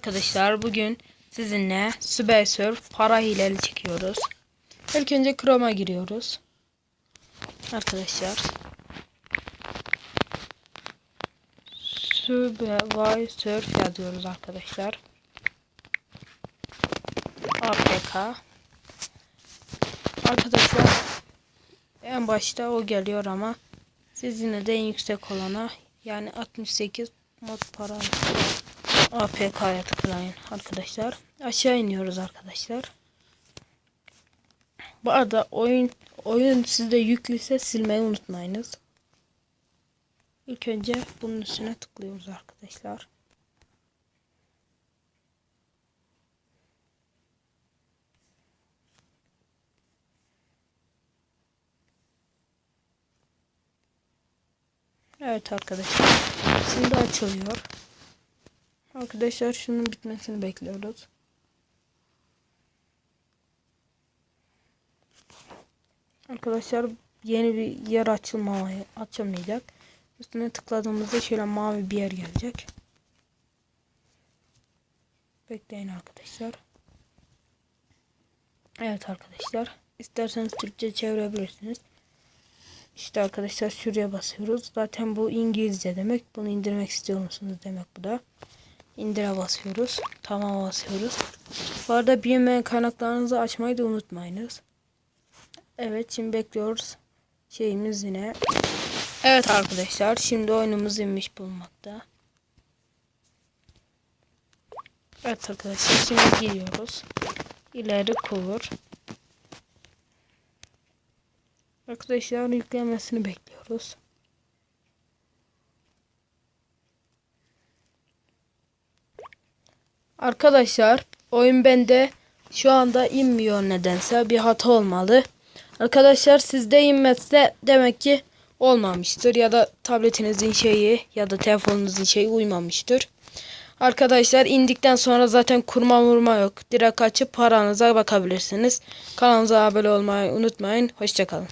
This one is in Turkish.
Arkadaşlar bugün sizinle Surf para hileli çekiyoruz. İlk önce Chrome'a giriyoruz. Arkadaşlar Surf yazıyoruz arkadaşlar. APK. Arkadaşlar en başta o geliyor ama siz yine de en yüksek olana, yani 68 mod para APK'ya tıklayın arkadaşlar. Aşağı iniyoruz arkadaşlar. Bu arada oyun sizde yüklüyse silmeyi unutmayınız. İlk önce bunun üstüne tıklıyoruz arkadaşlar. Evet arkadaşlar. Şimdi açılıyor. Arkadaşlar şunun bitmesini bekliyoruz. Arkadaşlar yeni bir yer açılmayacak. Üstüne tıkladığımızda şöyle mavi bir yer gelecek. Bekleyin arkadaşlar. Evet arkadaşlar. İsterseniz Türkçe çevirebilirsiniz. İşte arkadaşlar şuraya basıyoruz. Zaten bu İngilizce demek. Bunu indirmek istiyor musunuz demek bu da. İndire basıyoruz. Tamam basıyoruz. Bu arada bilinmeyen kaynaklarınızı açmayı da unutmayınız. Evet, şimdi bekliyoruz. Şeyimiz yine. Evet arkadaşlar, şimdi oyunumuz inmiş bulunmakta. Evet arkadaşlar, şimdi giriyoruz. İleri cover. Arkadaşlar yüklemesini bekliyoruz. Arkadaşlar oyun bende şu anda inmiyor, nedense bir hata olmalı. Arkadaşlar sizde inmezse demek ki olmamıştır ya da tabletinizin şeyi ya da telefonunuzun şeyi uymamıştır. Arkadaşlar indikten sonra zaten kurma yok. Direkt açıp paranıza bakabilirsiniz. Kanalımıza abone olmayı unutmayın. Hoşça kalın.